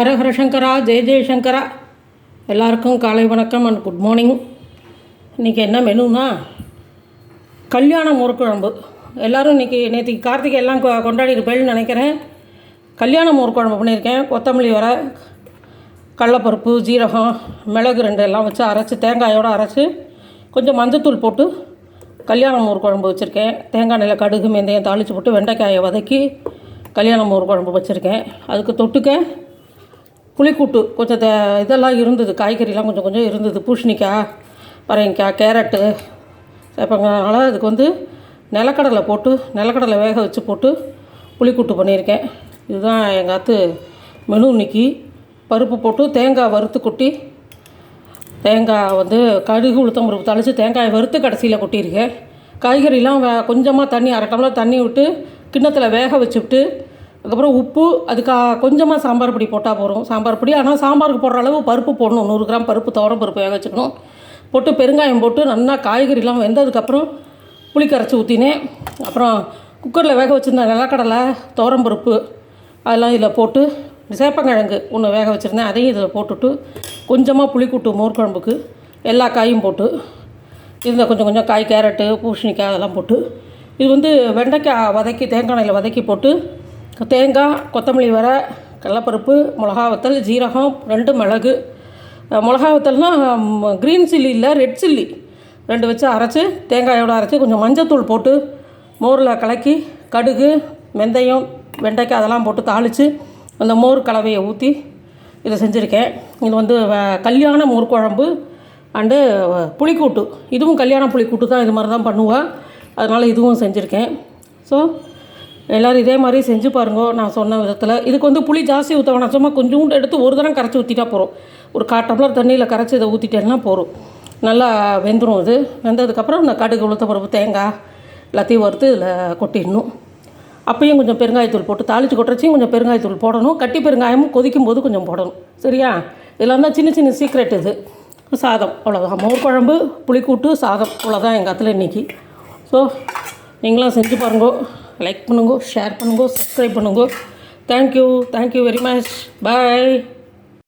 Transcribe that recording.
ஹரஹர சங்கரா, ஜெய ஜெயசங்கரா. எல்லாருக்கும் காலை வணக்கம் அண்ட் குட் மார்னிங். இன்றைக்கி என்ன மெனுனா கல்யாண மோர்க்குழம்பு. எல்லோரும் நேற்றுக்கு கார்த்திகை எல்லாம் கொண்டாடிருப்பேன்னு நினைக்கிறேன். கல்யாண மோர்க்குழம்பு பண்ணியிருக்கேன். கொத்தமல்லி வர, கடலப்பருப்பு, ஜீரகம், மிளகு 2 எல்லாம் வச்சு அரைச்சி தேங்காயோடு அரைச்சி கொஞ்சம் மஞ்சத்தூள் போட்டு கல்யாண மோர்க்குழம்பு வச்சுருக்கேன். தேங்காய் எண்ணெயில் கடுகு வெந்தயம் தாளித்து போட்டு வெண்டைக்காயை வதக்கி கல்யாண மோர்க்குழம்பு வச்சுருக்கேன். அதுக்கு தொட்டுக்க புளிக்கூட்டு கொஞ்சம் இதெல்லாம் இருந்தது, காய்கறிலாம் கொஞ்சம் இருந்தது. பூசணிக்காய், பரங்கிக்காய், கேரட்டு சேர்ப்பாங்கனால அதுக்கு நிலக்கடலை வேக வச்சு போட்டு புளிக்கூட்டு பண்ணியிருக்கேன். இதுதான் எங்கள் அத்து மெனு இன்னைக்கு. பருப்பு போட்டு தேங்காய் வறுத்து கொட்டி, தேங்காய் கடுகு உளுத்தம் பருப்பு தாளித்து தேங்காயை வறுத்து கடைசியில் கொட்டியிருக்கேன். காய்கறிலாம் கொஞ்சமாக தண்ணி, 1/2 டம்ளர் தண்ணி விட்டு கிண்ணத்தில் வேக வச்சுவிட்டு, அதுக்கப்புறம் உப்பு, அதுக்கு கொஞ்சமாக சாம்பார் பொடி போட்டால் போகிறோம். சாம்பார் பொடி, ஆனால் சாம்பாருக்கு போடுற அளவு பருப்பு போடணும். 100 கிராம் பருப்பு, துவரம் பருப்பு வேக வச்சுக்கணும். போட்டு பெருங்காயம் போட்டு நல்லா காய்கறிலாம் வெந்ததுக்கப்புறம் புளி கரைச்சி ஊற்றினேன். அப்புறம் குக்கரில் வேக வச்சுருந்த நிலக்கடலை, துவரம் பருப்பு அதெல்லாம் இதில் போட்டு, சேப்பங்கிழங்கு ஒன்று வேக வச்சுருந்தேன், அதையும் இதில் போட்டுட்டு கொஞ்சமாக புளிக்கூட்டு மோர்க்குழம்புக்கு எல்லா காயும் போட்டு இதில் கொஞ்சம் காய், கேரட்டு, பூசணிக்காய் அதெல்லாம் போட்டு, இது வெண்டைக்காய் வதக்கி தேங்காய் எண்ணெயில் வதக்கி போட்டு தேங்காய், கொத்தமல்லி வர, கடலப்பருப்பு, மிளகா வத்தல், ஜீரகம், 2 மிளகு, மிளகா வத்தல்னால் க்ரீன் சில்லி இல்லை, ரெட் சில்லி 2 வச்சு அரைச்சி தேங்காயோடு அரைச்சி கொஞ்சம் மஞ்சத்தூள் போட்டு மோரில் கலக்கி கடுகு, வெந்தயம், வெண்டைக்காய் அதெல்லாம் போட்டு தாளித்து அந்த மோர் கலவையை ஊற்றி இதை செஞ்சுருக்கேன். இது கல்யாண மோர்க்குழம்பு அண்டு புளிக்கூட்டு. இதுவும் கல்யாண புளிக்கூட்டு தான், இது மாதிரி தான் பண்ணுவேன். அதனால் இதுவும் செஞ்சுருக்கேன். ஸோ எல்லோரும் இதே மாதிரி செஞ்சு பாருங்க நான் சொன்ன விதத்தில். இதுக்கு புளி ஜாஸ்தி ஊற்ற வேணாம், சும்மா கொஞ்சோண்டு எடுத்து ஒரு தரம் கரைச்சி ஊற்றிட்டா போகிறோம். ஒரு 1/4 டம்ளர் தண்ணியில் கரைச்சி இதை ஊற்றிட்டேன்னா போகிறோம். நல்லா வெந்துடும். இது வெந்ததுக்கப்புறம் இந்த கடுகு, உளுத்த பருப்பு, தேங்காய் எல்லாத்தையும் வறுத்து இதில் கொட்டிடணும். அப்பையும் கொஞ்சம் பெருங்காயத்தூள் போட்டு தாளித்து கொட்டுறச்சியும் கொஞ்சம் பெருங்காயத்தூள் போடணும். கட்டி பெருங்காயமும் கொதிக்கும் போது கொஞ்சம் போடணும். சரியா? இதெல்லாம் தான் சின்ன சீக்ரெட். இது சாதம், அவ்வளோதான். மோர்க்குழம்பு, புளிக்கூட்டு, சாதம், அவ்வளோதான் எங்கள் அத்தில் இன்றைக்கி. ஸோ நீங்களாம் செஞ்சு பாருங்க. லைக் பண்ணுங்க, ஷேர் பண்ணுங்க, சப்ஸ்கிரைப் பண்ணுங்க. Thank you very much. பாய்.